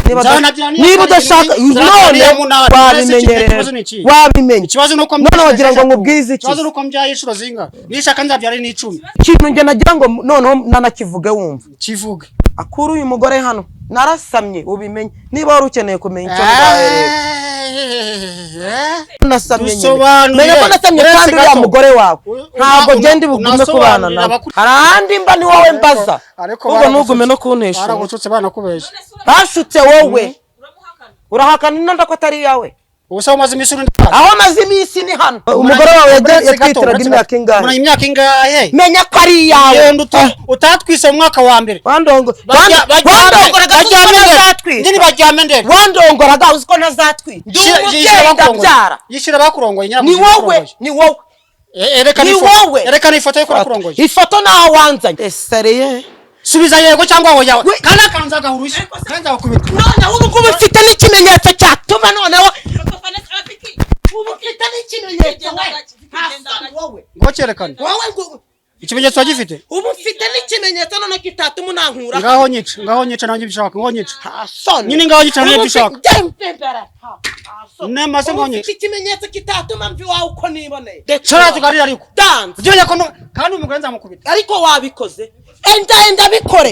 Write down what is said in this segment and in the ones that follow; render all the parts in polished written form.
niba udashaka none wabimenye ikibazo nuko none wagira ngo nkubwize iki ikibazo nuko mbyaye inshuro zinga nishaka nzabyare ni 10 ikintu nge nagira ngo none nanakivuge wumva kivuge akuru uyu mugore hano narasamye ubimenye niba wari ukeneye kumenya icyo ndaye nasamye menya ko nasamye kandi uriya mugore wawe ntabwo genda bugume kubana nawe harandi mba ni wowe mbaza ubwo nugume no kuntesha baragucutse bana kubesha bashutse wowe urahakana inanda ko atari yawe ubusa umaze iminsi aho maze iminsi ni hano umugore wawe yatwitiraga imyaka ingahe muri imyaka ingahe menya ko ari yawe utatwise mu mwaka wa mbere wandongoraga uzi ko ntazatwite yishira bakurongoye ni wowe erekana ifoto yo kurongoye ifoto naho wanzanye eseriye subiza yego cyangwa hoya kandi akanza gahurushye kandi akubita none ubu ufite n'ikimenyetso cyatuma noneho ubu ufite n'ikimenyetso wowe ngo cyerekane wowe ikimenyetso gifite ubu ufite n'ikimenyetso none kitatuma unankura ngaho nyica nanjye bishaka ngo nyica hasoni nyine ngaho nyica nanjye bishaka nemaze ngo nyica ikimenyetso kitatuma mvi wawe uko niboneye cyara tugarira ariko dance ujye ko kandi umugore nzamukubita ariko wabikoze enda bikore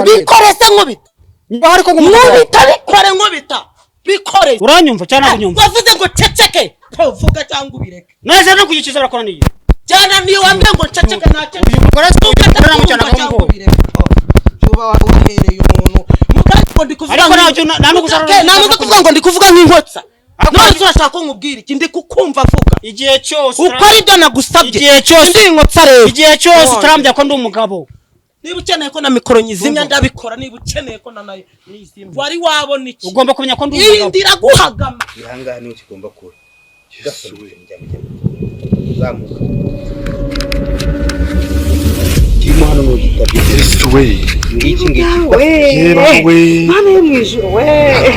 bikore se nkubita niba ariko nkubita bikore nkubita bikore uranyumva cyane kunyumva wavuze ngo ceceke vuga cyangwa ubireke neze no kuyikiza barakora niye cyane niyo wambye ngo ceceke ntacyo umugore tukatana cyane ngo juba wahereye umuntu mugari ngo ndikuvuga ariko kuvuga ngo ndikuvuga nk'inkotsa none turashaka ko nkubwira iki ndi kukumva vuga igihe cyose uko ari byo nagusabye igihe cyose ndi inkotsa rero igihe cyose turambya ko ndi umugabo niba ukeneye ko na mikoro nyizimya ndabikora niba ukeneye ko na nayo nyizimya wari wabona iki ugomba kumenya ko ndi umugabo indira guhagama ihangana niyo kigomba kuba gasubiye njya zamuka kimo hano mu gitabi ngiki mama yo mwijuru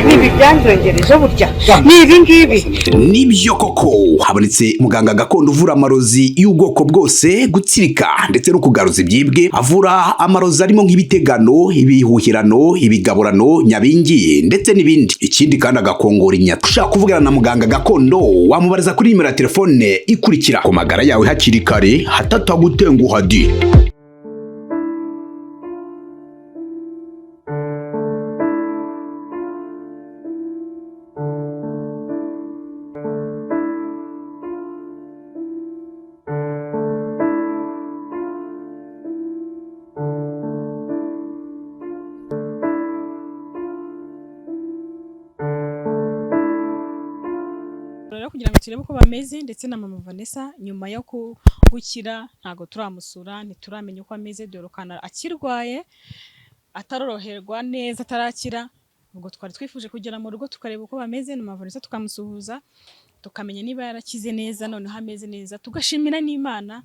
nibi byanjongereje burya nibi ngibi nibyo koko habonetse muganga gakondo uvura amarozi y'ubwoko bwose gutsirika ndetse no kugaruza ibyibwe avura amarozi arimo nk'ibitegano ibihuhirano ibigaburano nyabingi ndetse n'ibindi ikindi kandi agakongora inyata ushaka kuvugana na muganga gakondo wamubariza kuri nimero ya telefone ikurikira ku magara yawe hakiri kare hatatagutenguha di kugira ngo turebe uko bameze ndetse na mama Vanessa nyuma yo gukira ntago turamusura ntituramenya uko ameze dorokana akirwaye ataroroherwa neza atarakira ubwo twari twifuje kugera mu rugo tukareba uko bameze na mama Vanessa tukamusuhuza tukamenya niba yarakize neza none hameze neza tugashimira n'Imana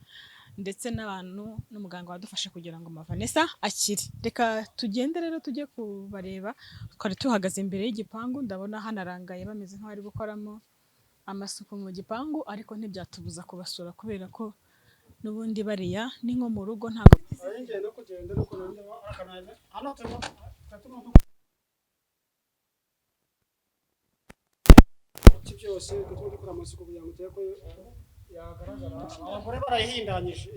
ndetse n'abantu n'umuganga wadufashe kugira ngo mama Vanessa akire reka tugende rero tujye kubareba twari tuhagaze imbere y'igipangu ndabona hanarangaye bameze nk'abari gukoramo amasuku mu gipangu ariko ntibyatubuza kubasura kubera ko nubundi bariya ni nko mu rugo ntago no kugenda no kurunda akanaje hano byose dukora amasuku kugira ngo teko yagaragara abagore barahindanyije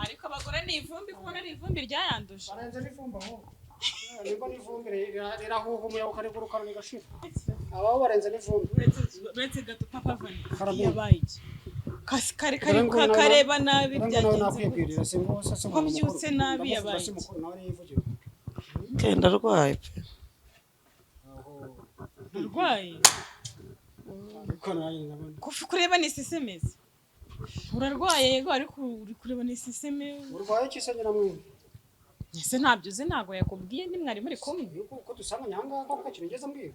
ariko abagore ni ivumbi kubona ari ivumbi ryayanduje barenze n'ivumba aho niba n'ivumbi rirahuhumuye ukariguruka rigashira abaho barenze n'ivumbi uretse gato papa Vani yabaye iki kareba nabi byagenze ko byutse nabi yabaye kenda rwaye pe rwaye kufi kureba ni sisemeze urarwaye yego ariko uri kureba ni siseme urwaye kisanyira mwe ese ntabyo uzi ntago yakubwiye nimwari muri kumwe uko dusanga nyanga ko kinigeze mbwira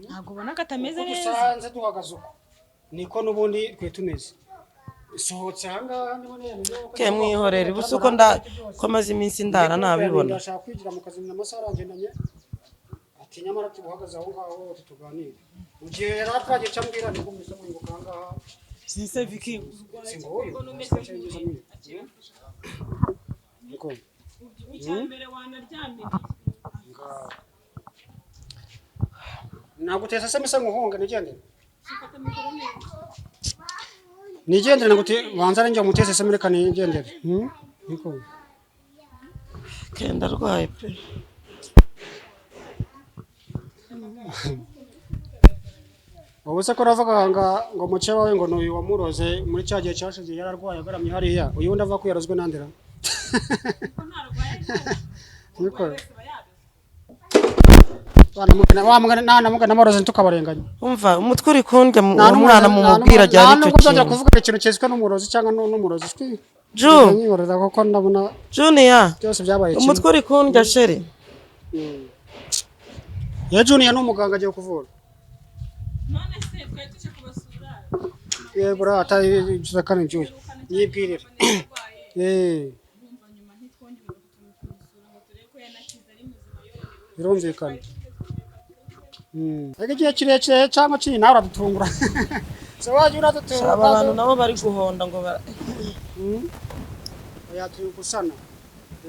ntago ubona ko atameze neza dusanze duhagaze uko niko nubundi twe tumeze sohotse hanga ke mwihorera buso ko maze iminsi ndara nabibona ndashaka kwigira mu kazi n'amasaha arangendanye ati nyamara tubuhagaze aho ngaho tuganire mu gihe yaratraje cyambwira ni kumisa mu ngo kanga sise Vicky singoyo icyambere wanaryamira nagutesa SMS nguhunga nigendere. Nigendere nagute banza renje mutese SMS reka nigendere. Niko. Kenda rwaye pe. Ubuse ko ravuga ngo muce wawe ngo nuyu wamuroze muri cyagiye cyashize yararwaye agaramye hariya uyu ndava kwiyarozwe nandira. Niko. Mugana maroze tukabarenganya. Umva umutwe uri kundya umwana mu mubwira ajya nicyo kintu. Kuvuga ikintu cyeswe n'umurozi cyangwa n'umurozi twi. Nyiborera kuko ndabona Junior. Byose byabaye kimwe. Umutwe uri kundya sheri. Ya Junior n'umuganga agiye kuvura. None se twe tuje kubasura. Yego rata ibyo kandi byuye. Yibwirira. Birumvikana. Igihe kirekire cyangwa kiri nawe uradutungura. Se waje uradutungura. Abantu nabo bari guhonda ngo yatuye gusana.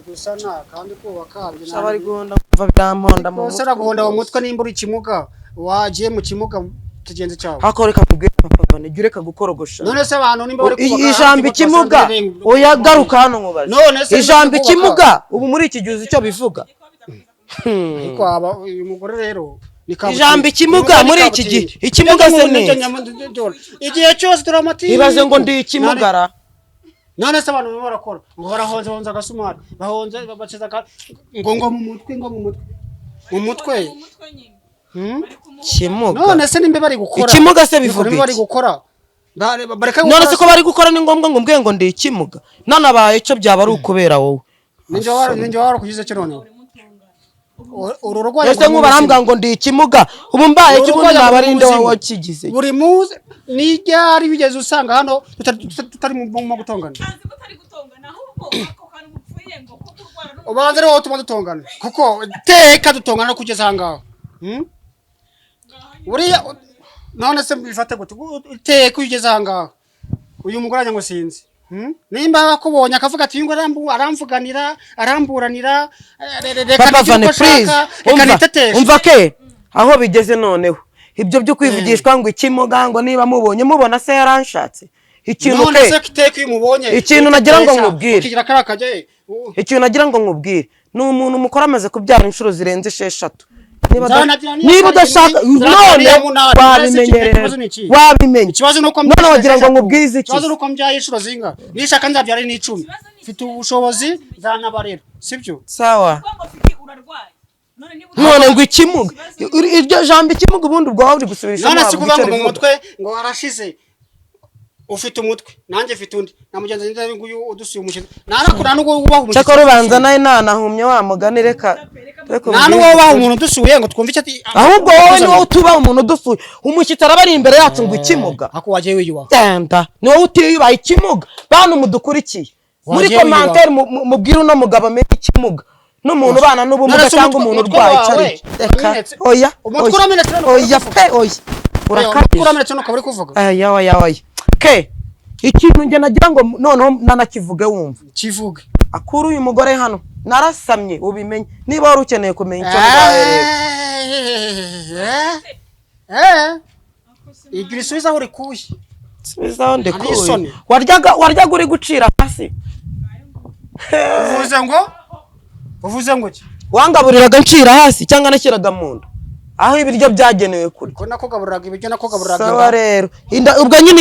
Gusana kandi kubaka bari guhonda kuva biramponda mu mutwe. Guhonda mu mutwe nimba uri kimuga wagiye mu kimuga tugenze cyawe. Hakoreka kubwira papa bane jureka gukorogosha. None se abantu nimba bari kubaka ijambo ikimuga oyagaruka hano mubaze. Ijambo ikimuga ubu muri iki gihe icyo bivuga. Ariko aba uyu mugore rero ijambo ikimuga muri iki gihe ikimuga se ne igihe cyose turamati ibaze ngo ndi ikimugara. None se abantu barakora ngo barahonza agasumari bahonze babaciza ngo mu mutwe kimuga. None se nimbe bari gukora ikimuga se bivuga bari gukora none se ko bari gukora ni ngombwa ngo mbwe ngo ndi ikimuga none abaye cyo byaba ari ukubera wowe ninjye waro kugize cyo none ese nk'ubarambwa ngo ndi ikimuga ubu mbaye kibundi nabarinde wakigize buri muze nijyari bigeze usanga hano tutari mu gutongana ubanze rero tuma dutongana kuko teka dutongana kugeza hangaho buriya none se bifate gute teka kugeza hangaho uyu mugore ngo sinzi nimba bakubonye akavuga ati ngo aramvuganira aramburanira Papa Vane please umva ke aho bigeze noneho ibyo byo kwivugishwa ngo ikimuga ngo niba mubonye mubona se yaranshatse ikintu ke ikintu nagira ngo nkubwire ikintu nagira ngo nkubwire ni umuntu mukora amaze kubyara inshuro zirenze 6 niba udashaka none wabimenye ikibazo nuko none wagira ngo nkubwize iki ikibazo nuko mbyaye inshuro zinga nishaka nzabyara ni 10 mfite ubushobozi zanabarera sibyo sawa none ngo ikimuga iryo jambo ikimuga ubundi ubwo uri gusubirisha none sikuvuga ngo mu mutwe ngo arashize ufite umutwe nanjye mfite undi namugenza ninde nguyu udusuye umushize narakura nuko ubaho umushize cyakora ubanza naye nanahumye wa mugani reka nanu wowe waho umuntu udusuye ngo twumve icyo ati ahubwo wowe ni wowe utuba umuntu udusuye umushyitsi arabari imbere yacu ngo ikimuga ako wagiye wiyubaha tenda ni wowe utiyubaha ikimuga bantu mudukurikiye muri commentaire mubwira uno mugabo amenye ikimuga n'umuntu bana n'ubumuga cyangwa umuntu urwaye cyari reka oya oya pe oya urakamenetse no kabari kuvuga oya ke ikintu nge nagira ngo noneho nanakivuge wumva kivuge akuru uyu mugore hano narasamye ubimenye niba wari ukeneye kumenya icyo mbaye igirisubiza uri kuye subiza onde kuye waryaga uri gucira hasi uvuze ngo ki wangaburiraga ncira hasi cyangwa nashyiraga mu nda aho ibiryo byagenewe kuri ko nako gaburiraga ibiryo nako gaburiraga sawa rero ubwo nyine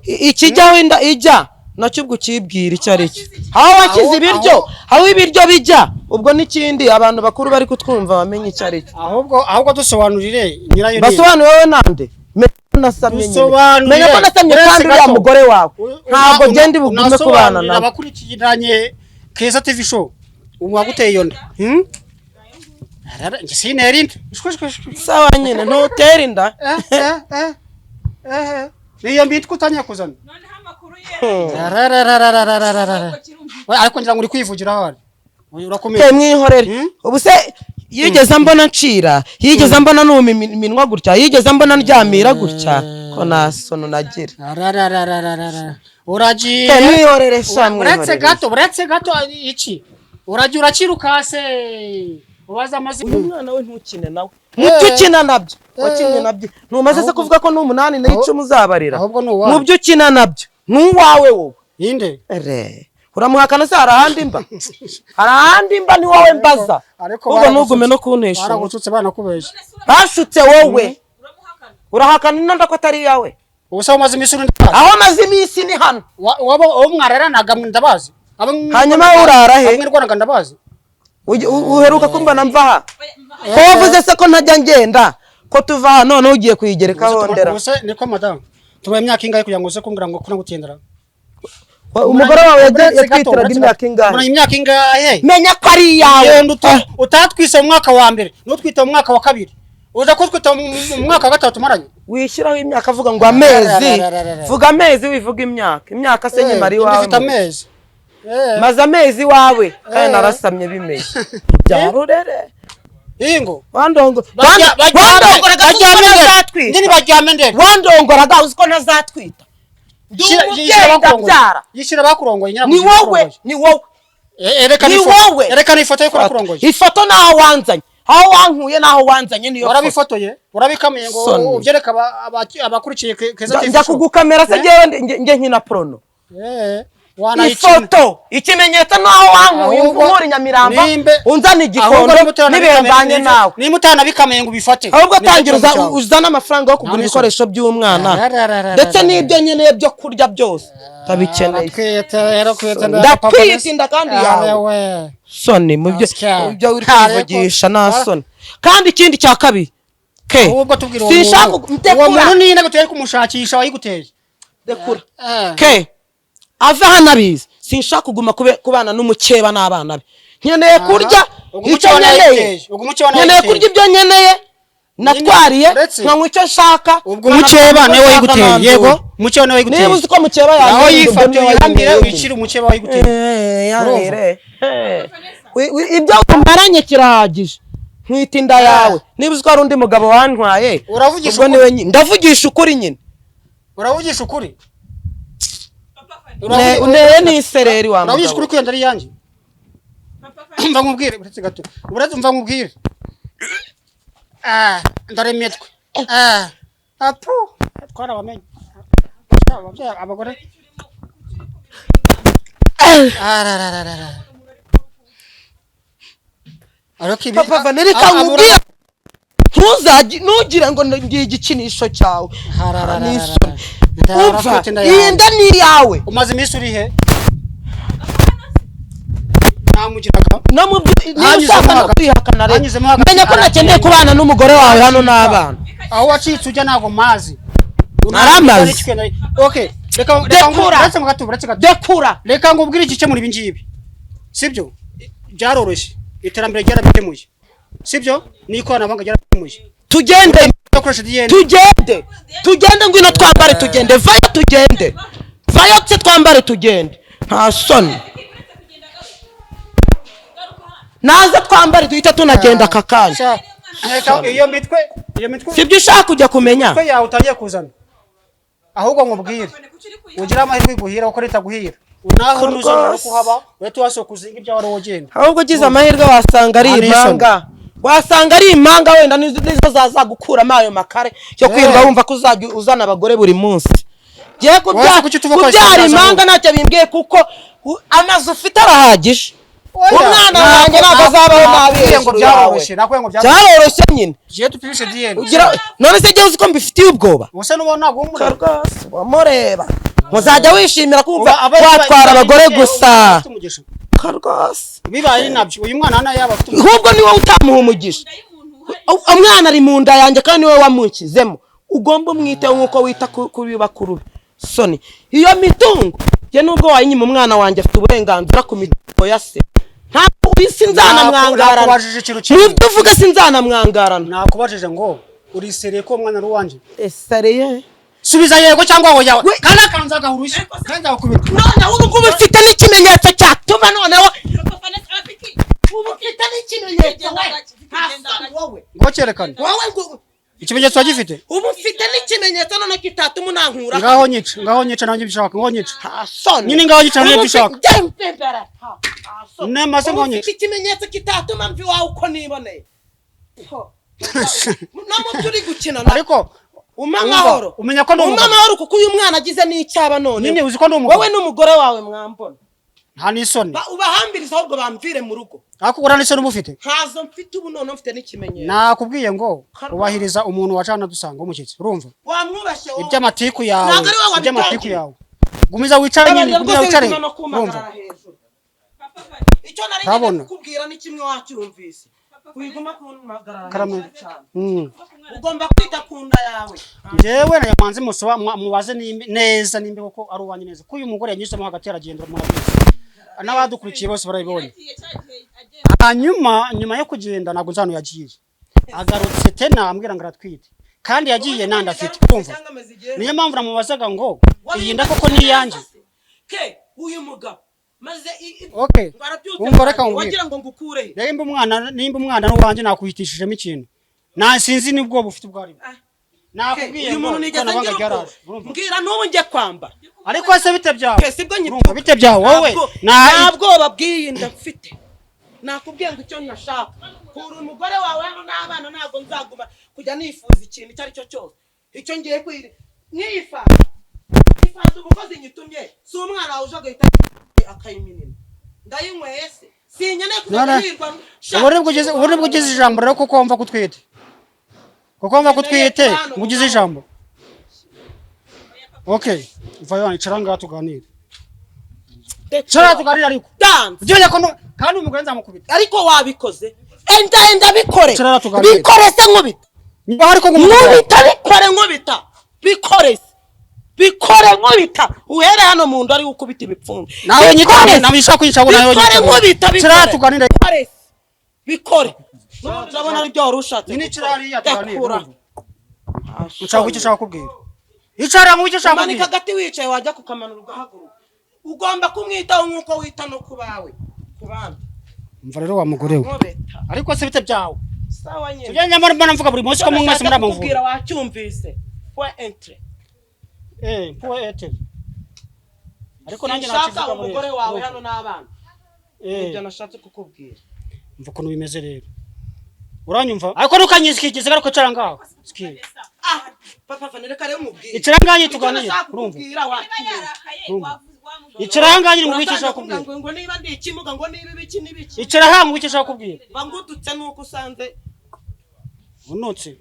ikijyaho inda ijya nacyo ubwo ukibwira icyo ari cyo aho wakize ibiryo aho ibiryo bijya ubwo n'ikindi abantu bakuru bari kutwumva bamenye icyo ari cyo ahubwo dusobanurire nyirayo basobanure wowe nande nasamye menya ko nasamye kandi uriya mugore wawe ntabwo genda bugume kubana nawe abakurikiranye Keza TV show ubu waguteye iyo nda nge sinera inda sawa nyine ntutera inda niyo mbitwa utanya kuzana ariko ngira ngo uri kwivugira ahari urakomeye mwihorere ubu se yigeze mbona ncira yigeze mbona numa iminwa gutya yigeze mbona ndyamira gutya ko nasono nagira uragiye mwihorere sha uretse gato iki uragiye urakirukase ubaza amazi uyu mwana we ntukine nawe mubyo ukina nabyo wakinye nabyo ntumaze se kuvuga ko n'umunani n'icumi uzabarira mu byo ukina nabyo n'uwawe wowe inde uramuhakana se harahandi mba ni wowe mbaza ubwo ntugume no kuntesha baragututse banakubesha bashutse wowe urahakana inanda ko atari yawe ubusa umaze iminsi aho maze iminsi ni hano wabo mwararanaga ndabazi hanyuma urara he mwirwanaga ndabazi uheruka kumva na mvaha ko wavuze se ko ntajya ngenda ko tuva hano none ugiye kuyigerekaho ndera ubuse niko madame tubaye imyaka ingahe kugira ngo uze kumbwira ngo kuna gutindara umugore wawe yatwitiraga imyaka ingahe muna imyaka ingahe menya ko ari yawe utatwise mu mwaka wa mbere n'utwita mu mwaka wa kabiri uza kutwita mu mwaka wa gatatu maranye wishyiraho imyaka avuga ngo amezi vuga amezi wivuga imyaka se nyimari wawe amezi maze amezi wawe kandi narasamye bimeye byarurere ingo wandongoraga uzi ko ntazatwita yishyira bakurongoye ni wowe erekana ifoto yo kurongoye ifoto naho wanzanye aho wankuye naho wanzanye niyo warabifotoye urabikamiye ngo ubyereka abakurikiye Keza TV njya kugukamera se njye nkina prono ifoto ikimenyetso naho wankuye nkuri Nyamiramba unzana igikondo nibembanye nawe niba utanabikamiye ngo ubifate ahubwo tangira uzana amafaranga yo kugura ibikoresho by'umwana ndetse n'ibyo nkeneye byo kurya byose tabikeneye ndakwita kandi yawe soni mu byo uri kuvugisha na soni kandi ikindi cya kabiri ahubwo tubwira uwo muntu ni nde guteye kumushakisha wayiguteye dekura ava hano abizi sinshaka kuguma kubana n'umukeba n'abana be nkeneye kurya icyo nkeneye nkeneye kurya ibyo nkeneye natwariye nkanywa icyo nshaka umukeba niwe wayiguteye yego umukeba niwe wayiguteye niba uzi ko umukeba yanjye aho yifata uyihambire uyicire umukeba wayiguteye ibyo umaranye kirahagije nkwita inda yawe niba uzi ko hari undi mugabo wantwaye ubwo niwe nyine ndavugisha ukuri nyine uravugisha ukuri uneye n'isereri wa mugabo uravugisha ukuri kwenda ari yanjye mva nkubwire uretse gato mva nkubwire ndaremetwe apu twarabamenye abagore papa nereka nkubwire ntugire ngo ngiye igikinisho cyawe umva iyi nda ni iyawe umaze iminsi uri he namugiraga niba ushaka no kwihakana rero menya ko nakeneye kubana n'umugore wawe hano n'abana aho wacitse ujya ntabwo mazi naramazi reka ngo ubwire igice muri ibi ngibi sibyo byaroroshye iterambere ryarabikemuye sibyo n'ikoranabuhanga ryarabikemuye tugende ngwino twambare tugende vayo se twambare tugende nta soni naza twambare duhita tunagenda aka kanya iyo mitwe sibyo ushaka kujya kumenya mitwe yawe utangiye kuzana ahubwo nkubwire ugira amahirwe guhira uko leta guhira naho nuzana kuhaba wetu wasokuzinga ibyo wari wogenda ahubwo ugize amahirwe wasanga ari impanga wenda nizo zaza gukuramo ayo makare cyo kwirwa wumva ko uzajya uzana abagore buri munsi giye kubyara impanga ntacyo bimbwiye kuko amazi ufite arahagije umwana wanjye ntabwo azabaho nabi byaroroshye nyine none se jya uzi ko mbifitiye ubwoba wamureba muzajya wishimira kumva watwara abagore gusa bibaye nabyo uyu mwana hano yaba afite ahubwo ni wowe utamuha umugisha umwana ari mu nda yanjye kandi niwe wamushyizemo ugomba umwiteho nk'uko wita kuri bakuru soni iyo mitungo njye nubwo wayinyima umwana wanjye afite uburenganzira ku mitungo ya se ntabwo sinzanamwangarana n'ibyo uvuga sinzanamwangarana nakubajije ngo urisereye ko umwana ari uwanjye esereye subiza yego cyangwa oya kandi akanza gahurushye kandi akubita none ubu ngubu mfite n'ikimenyetso cyatuma noneho ubu mfite n'ikimenyetso wowe ngo cyerekane wowe ngo ikimenyetso wagifite ubu mfite n'ikimenyetso none kitatuma unankura ngaho nyica nanjye bishaka ngaho nyica hasoni nyine ngaho nyica nanjye bishaka nemaze ngaho nyica ikimenyetso kitatuma mvi wawe uko niboneye namutse uri gukina ariko umamahoro umenya ko umamahoro kuko uyu mwana agize n'icyaba none nyine uzi ko ndi umugabo wowe n'umugore wawe mwambona nta n'isoni ubahambiriza ahubwo bamvire mu rugo ariko ura n'isoni umufite ntazo mfite ubu none mfite n'ikimenyetso nakubwiye ngo ubahiriza umuntu wacana dusanga umushyitsi urumva wamwubashye iby'amatiku yawe gumiza wicare nyine gumiza wicare urumva icyo nari kukubwira ni kimwe wacyumvise wiguma kumpagarara ugomba kwita ku nda yawe njyewe na yamanze mubaze neza nimbe kuko ari uwanyu neza ko uyu mugore yanyuzemo hagati yaragendera murabizi n'abadukurikiye bose barabibonye nyuma yo kugenda ntabwo nzano yagiye agarutse tena ambwira ngo aratwite kandi yagiye nanda afite kumva niyo mpamvu namubazaga ngo iyi nda koko ni iyanjye uyu mugabo maze okay umva reka wagira ngo ngukure nimba umwana n'uwanjye nakuhitishijemo ikintu sinzi nibwo bufite ubwari nakubwiye ngo nabaga garaje mbwira n'ubu njye kwamba ariko se bite byawe sibwo nyipfa bite byawe wowe ntabwo babwiye ndafite nakubwiye ngo icyo ntashaka kuri umugore wawe n'abana ntabwo nzaguma kujya nifuza ikintu icyo ari cyo cyose icyo ngiye kwiri nkiyifaza umukozi nyitumye si umwana wawe uje agahita akayiminina ndayinyweye se sinkeneye kuzahirwa ubu nibwo ugize ijambo rero kuko wumva kutwite ugize ijambo okay vayo icara ngaha tuganire ariko ujye ko kandi umugore nzamukubita ariko wabikoze enda bikore bikore se nkubita niba ariko bikore nkubita uhere hano mu ndo ari ukubita ibipfunde nawe nyitane nabishaka kwica nawe nyitane bikore urabona ari byo warushatse ni kirari yatuganira ushaka icyo ushaka kubwira icara mu icyo ushaka kubwira manika gati wicaye wajya kukamanura ugahaguruka ugomba kumwitaho nkuko wita no kubawe kubana umva rero wa mugore we ariko se bite byawe sawa nyine tujye nyamara mbona mvuga buri munsi ko mu mwese muri amavura kubwira wacyumvise point entry point entry ariko nanjye nakivuga umugore wawe hano n'abana ibyo nashatse kukubwira umva ukuntu bimeze rero uranyumva ariko ntukanyizikigeze ariko cara ngaho papa fanere kare umubwire icara nganye tuganire urumva icara nganye mu biki ushaka kubwira ngo niba ndi ikimuga ngo niba ibiki n'ibiki icara ha mu biki ushaka kubwira bangudutse nuko usanze unutse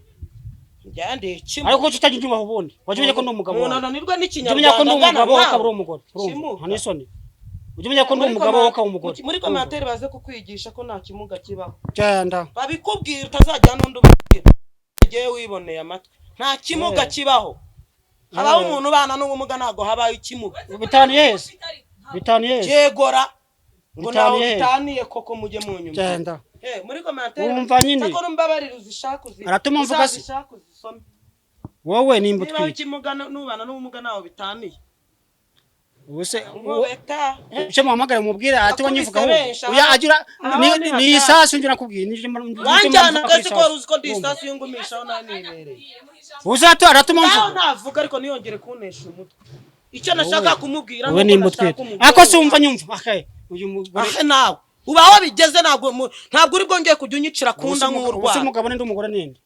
njyande ikimuga ariko tutagira inyuma ubundi waje ko ndi umugabo wawe nananirwa n'ikinyarwanda ko ndi umugabo wawe kabura umugore urumva hanisoni ujye ko ndi umugabo wawe kabura umugore muri commentaire baze kukwigisha ko nta kimuga kibaho cyanda babikubwira utazajya n'undi ubwira igihe wiboneye amatwi nta kimuga kibaho habaho umuntu bana n'ubumuga ntago habaho ikimuga bitaniye jegora ngo nawe bitaniye koko mujye mu nyuma cyanda muri commentaire umva nyine cyakora mbabarira uzishaka aratuma mvuga wowe nimba utwite niba ikimuga n'ubana n'ubumuga nawe bitaniye ubuse icyo muhamagara mubwire ati wanyivuga uya agira ni isasu ngira nakubwiye wanjyana kasi ko ruzi ko ndi isasu yungumishaho nanibereye uzato aratuma mvuga navuga ariko niyongere kunesha umutwe icyo nashaka kumubwira wowe nimba utwite ako se umva nyumva uyu mugore nawe ubaho bigeze ntabwo uri bwongeye kujya unyicira kunda nk'urwa ubu umugabo n'indi umugore n'indi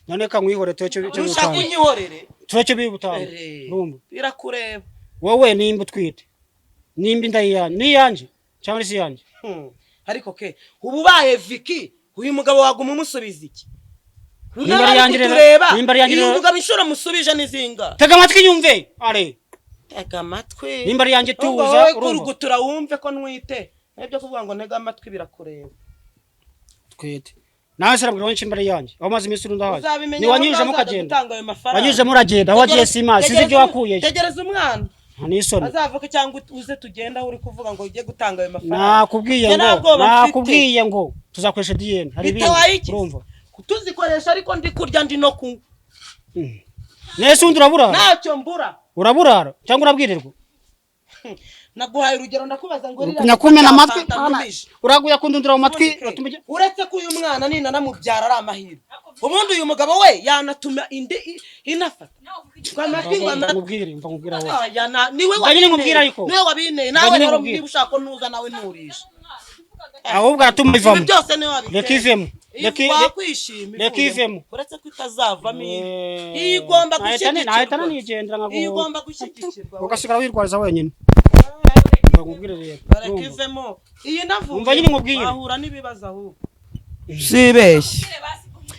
none ka mwihore cyo ushaka kunyihorere cyo bibutanga urumva birakureba wowe nimba utwite nimba inda yanje cyangwa se yanje ariko ke ubu baye Vicky uyu mugabo waguma umusubiza iki nimba yanje uyu mugabo inshuro musubije nizinga tega amatwi nyumve tega amatwi nimba yanje tuza urugutura wumve ko nwite nibyo kuvuga ngo ntega amatwi birakureba twite nawe se nabwo nshimba yanje aho maze iminsi rundahaje ni wanyuje mukagenda wanyuje muragenda aho agiye sima sizi ibyo wakuye tegereza umwana Hanisoni azavuka cyangwa uze tugenda uri kuvuga ngo ugiye gutanga ayo mafaranga nakubwiye ngo tuzakoresha DNA hari ibintu urumva tuzikoresha ariko ndi kurya ndi no kunywa nese undi urabura ntacyo mbura uraburara cyangwa urabwirirwa naguhaye urugero ndakubaza ngo nyakumena amatwi uraguya kundundira mu matwi uretse ko uyu mwana nina namubyara ari amahirwe ubundi uyu mugabo we yanatuma inde inafata ngubwira wowe niwe wabine nawe rero niba ushaka ntuza nawe nturisha ahubwo aratuma ivamo byose niwe wabiteye rekivemo rekivemo uretse ko itazavamo igomba nahitana nigendera nkago igomba gushyikirwa ugasigara wirwariza wenyine ngubwire rero rekivemo iyi navuga umva nyine ngubwire ahura n'ibibazo ahubwo sibeshye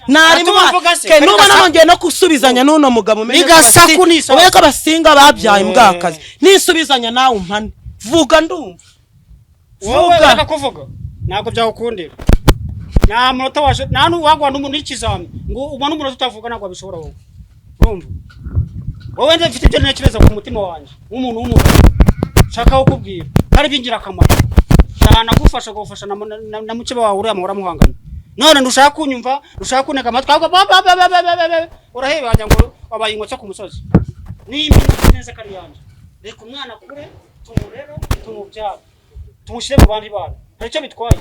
narimo nuba nabongeye no kusubizanya n'uno mugabo umenye ko abasinga babyaye mbwakazi nisubizanya nawe umpane vuga ndumva wowe ureka kuvuga ntabwo byagukundira nta munota washe nta n'uwagwa n'umuntu n'ikizami ngo ubone umuntu utavuga ntabwo abishobora wowe urumva wowe nze mfite ibyo ntekereza ku mutima wanjye nk'umuntu w'umugabo nshaka kukubwira kandi by'ingirakamaro cyane agufasha gufasha na mukeba wawe uriya muhora muhangana none ndushaka kunyumva ndushaka kuneka amatwi urahebe wagira ngo wabaye ingotsa ku musozi nimba neza kari yanjye reka umwana kure tumurero tumubyara tumushyire mu bandi bana ntacyo bitwaye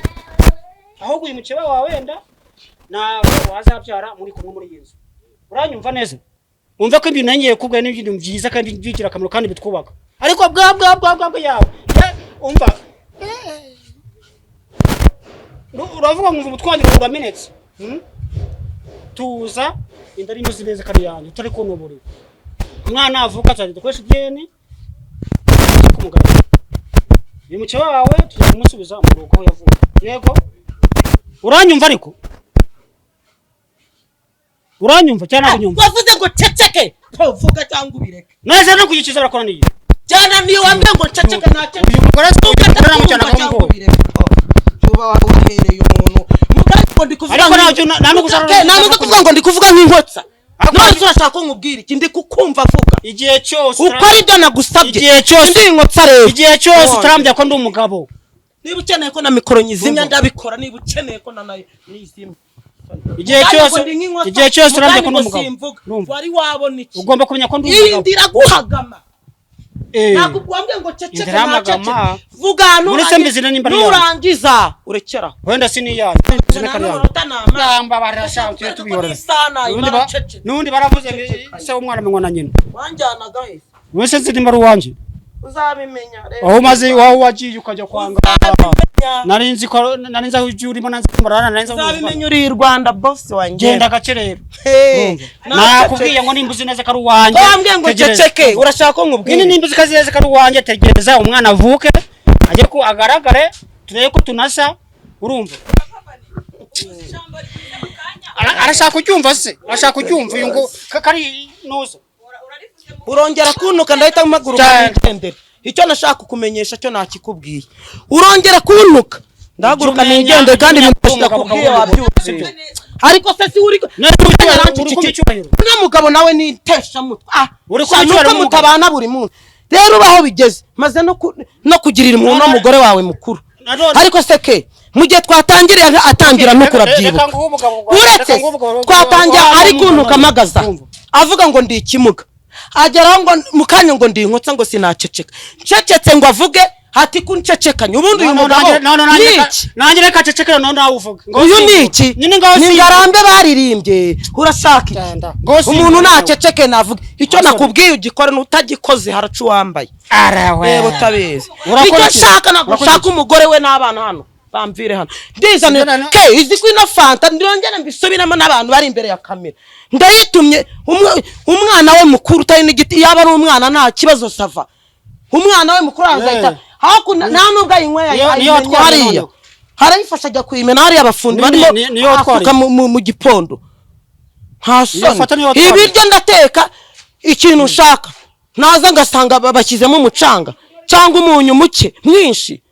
ahubwo uyu mukeba wawe wenda nawe wazabyara muri kumwe muri Yesu uranyumva neza umva ko ibintu nangiye kubwa n'ibintu byiza kandi bigira akamaro kandi bitwubaka ariko bwa yawe umva uravuga ngo umutwandiro uramenetse tuza indari imeze neza kari yanjye utari kunobore umwana avuka cyane dukoresha ibyene kumugana uyu mukeba wawe tugiye kumusubiza mu rugo yavuye yego uranyumva ariko uranyumva cyane akunyumva wavuze ngo ceceke uvuga cyangwa ubireke neza no kugikiza arakora niye cyane niyo wambye ngo ceceke na ceceke uyu mugore tukatana mu cyana ngo tuba wahereye umuntu mugabo ndi kuvuga ntabwo kuvuga ngo ndi kuvuga nk'inkotsa none urashaka ko nkubwira iki ndi kukumva vuga igihe cyose uko ari byo nagusabye igihe cyose ndi inkotsa rero igihe cyose utarambye ko ndi umugabo niba ukeneye ko na mikoro nyizimya ndabikora niba ukeneye ko nayo nizimya igihe cyose urambye ko ndi umugabo wari wabona iki ugomba kumenya ko ndi umugabo indira guhagama nakubwambye ngo ceceke na ceceke vuga nurangiza urekera wenda siniya namba barashaka tubihorera nundi baravuze se umwana mengwa na nyina wanjyana guys wese zidimba ruwanje uzabimenya rero aho maze waho wagiye ukajya kwanga narinzi aho urimo nanze kumurana narinzi uzabimenya uri Rwanda boss wanjye genda gacerero nakubwiye ngo nimbuzi neza kari wanjye wambwiye ngo ceceke urashaka ko nkubwire nimbuzi kazi neza kari wanjye tegereza umwana avuke ajye ko agaragare tureye ko tunasa urumva arashaka kucyumva se arashaka kucyumva uyu ngo kari noza urongera kuntuka ndahita mpaguruka nigendera icyo nashaka kukumenyesha cyo nakikubwiye urongera kuntuka ndahaguruka nigendera kandi ibintu kubwiye wabyutse ariko se si uri n'umugabo nawe nitesha mutwe uri kuko mutabana buri munsi rero baho bigeze maze no kugirira umuntu n'umugore wawe mukuru ariko se ke mu gihe twatangiriye atangira no kurabyibuka uretse twatangira ari kuntuka amagaza avuga ngo ndi ikimuga ageraho ngo mukanya ngo ndi inkotsa ngo sinaceceka ncecetse ngo avuge hati kuncecekanye ubundi uyu mugabo niki nanjye reka cecekera none nawe uvuga uyu niki ni ngarambe baririmbye urashaka umuntu naceceke navuga icyo nakubwiye ugikora n'utagikoze haracu wambaye rebo tabeze icyo nshaka nagushaka umugore we n'abana hano bamvire hano ndizane ke izi ko ino fanta ndongera mbisubiramo n'abantu bari imbere ya kamera ndayitumye umwana we mukuru utari n'igiti yaba ari umwana nta kibazo sava umwana we mukuru azahita hakuna nta nubwo ayinyweye harayifasha ajya kuyimena hariya abafundi barimo afuka mu gipondo nta soni ibiryo ndateka ikintu ushaka naza ngasanga bashyizemo umucanga cyangwa umunyu muke mwinshi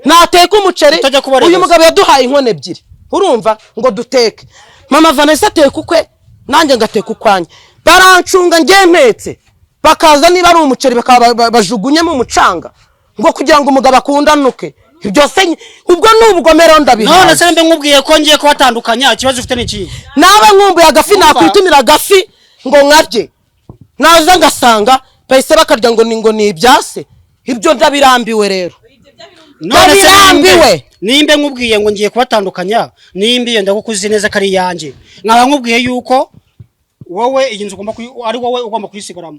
nateka umuceri uyu mugabo yaduhaye inkono ebyiri urumva ngo duteke mama Vanessa ateka ukwe nanjye ngateka ukwanjye barancunga ngempetse bakaza niba ari umuceri bajugunyemo umucanga ngo kugira ngo umugabo akundanuke ibyo se ubwo n'ubugomero ndabihaye none se mbe nkubwiye ko ngiye kubatandukanya ikibazo ufite n'iki nawe nkumbuye agafi nakwitumira agafi ngo nkabye naza ngasanga bahise bakarya ngo ni ibyase ibyo ndabirambiwe rero ndabirambiwe. Nimbe nkubwiye ngo ngiye kubatandukanya, nimbe iyo ndakukuzi neza kari yanjye. Nkaba nkubwiye yuko wowe iyi nzu ugomba ari wowe ugomba kuyisigaramo.